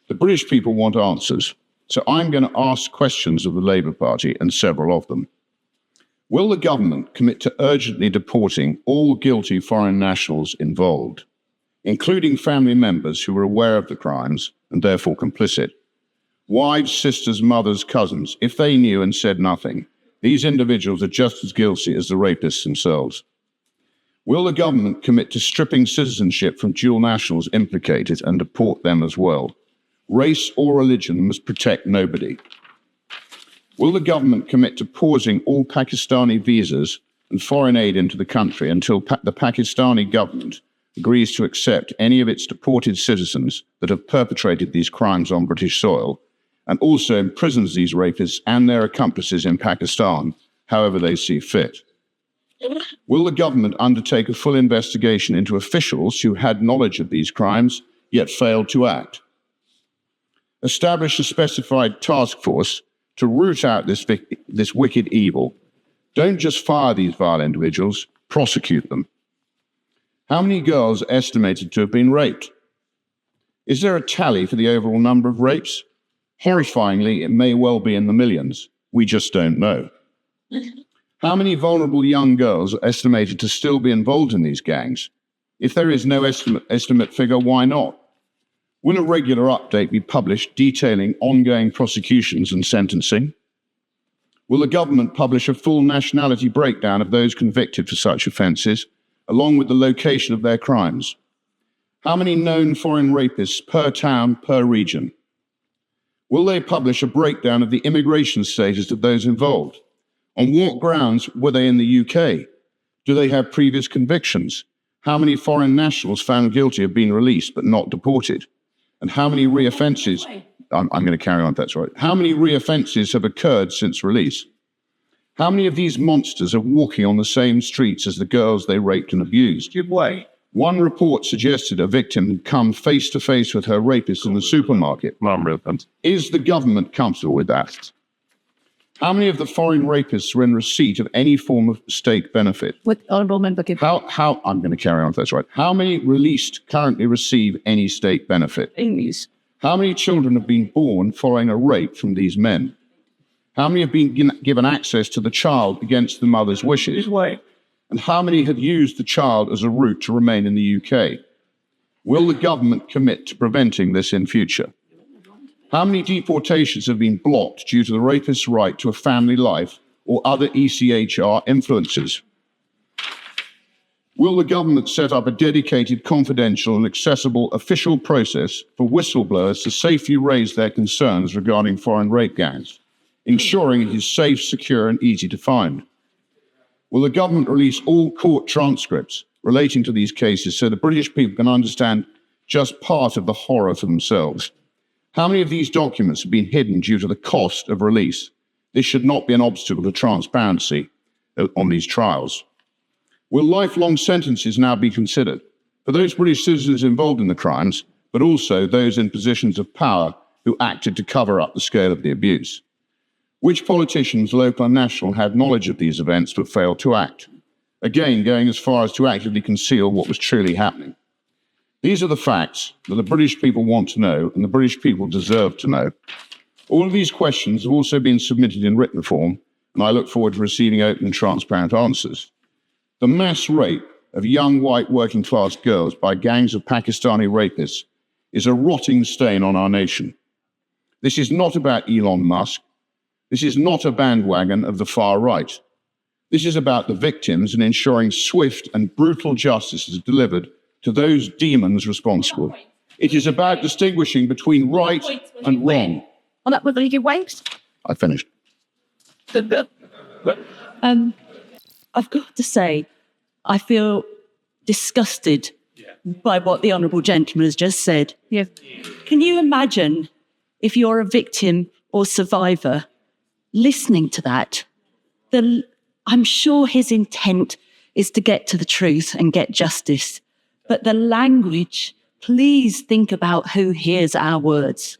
The British people want answers, so I'm going to ask questions of the Labour Party and several of them. Will the government commit to urgently deporting all guilty foreign nationals involved, including family members who were aware of the crimes and therefore complicit? Wives, sisters, mothers, cousins, if they knew and said nothing, these individuals are just as guilty as the rapists themselves. Will the government commit to stripping citizenship from dual nationals implicated and deport them as well? Race or religion must protect nobody. Will the government commit to pausing all Pakistani visas and foreign aid into the country until the Pakistani government agrees to accept any of its deported citizens that have perpetrated these crimes on British soil, and also imprisons these rapists and their accomplices in Pakistan, however they see fit? Will the government undertake a full investigation into officials who had knowledge of these crimes yet failed to act? Establish a specified task force to root out this wicked evil. Don't just fire these vile individuals, prosecute them. How many girls are estimated to have been raped? Is there a tally for the overall number of rapes? Horrifyingly, it may well be in the millions. We just don't know. How many vulnerable young girls are estimated to still be involved in these gangs? If there is no estimate figure, why not? Will a regular update be published detailing ongoing prosecutions and sentencing? Will the government publish a full nationality breakdown of those convicted for such offences, along with the location of their crimes? How many known foreign rapists per town, per region? Will they publish a breakdown of the immigration status of those involved? On what grounds were they in the UK? Do they have previous convictions? How many foreign nationals found guilty have been released but not deported? And how many reoffences? I'm going to carry on if that's right. How many reoffences have occurred since release? How many of these monsters are walking on the same streets as the girls they raped and abused? Give way. One report suggested a victim had come face to face with her rapist in the supermarket. Is the government comfortable with that? How many of the foreign rapists were in receipt of any form of state benefit? With honourable member Gibb. How I'm going to carry on if that's right. How many released currently receive any state benefit? English. How many children have been born following a rape from these men? How many have been given access to the child against the mother's wishes? Give way. And how many have used the child as a route to remain in the UK? Will the government commit to preventing this in future? How many deportations have been blocked due to the rapist's right to a family life or other ECHR influences? Will the government set up a dedicated, confidential and accessible official process for whistleblowers to safely raise their concerns regarding foreign rape gangs, ensuring it is safe, secure and easy to find? Will the government release all court transcripts relating to these cases so the British people can understand just part of the horror for themselves? How many of these documents have been hidden due to the cost of release? This should not be an obstacle to transparency on these trials. Will lifelong sentences now be considered for those British citizens involved in the crimes, but also those in positions of power who acted to cover up the scale of the abuse? Which politicians, local and national, had knowledge of these events but failed to act? Again, going as far as to actively conceal what was truly happening. These are the facts that the British people want to know and the British people deserve to know. All of these questions have also been submitted in written form, and I look forward to receiving open and transparent answers. The mass rape of young white working class girls by gangs of Pakistani rapists is a rotting stain on our nation. This is not about Elon Musk. This is not a bandwagon of the far right. This is about the victims and ensuring swift and brutal justice is delivered to those demons responsible. It is about distinguishing between right and wrong. On that, will you give waves? I finished. I've got to say, I feel disgusted by what the Honourable Gentleman has just said. Yeah. Can you imagine if you're a victim or survivor listening to that? I'm sure his intent is to get to the truth and get justice. But the language, please think about who hears our words.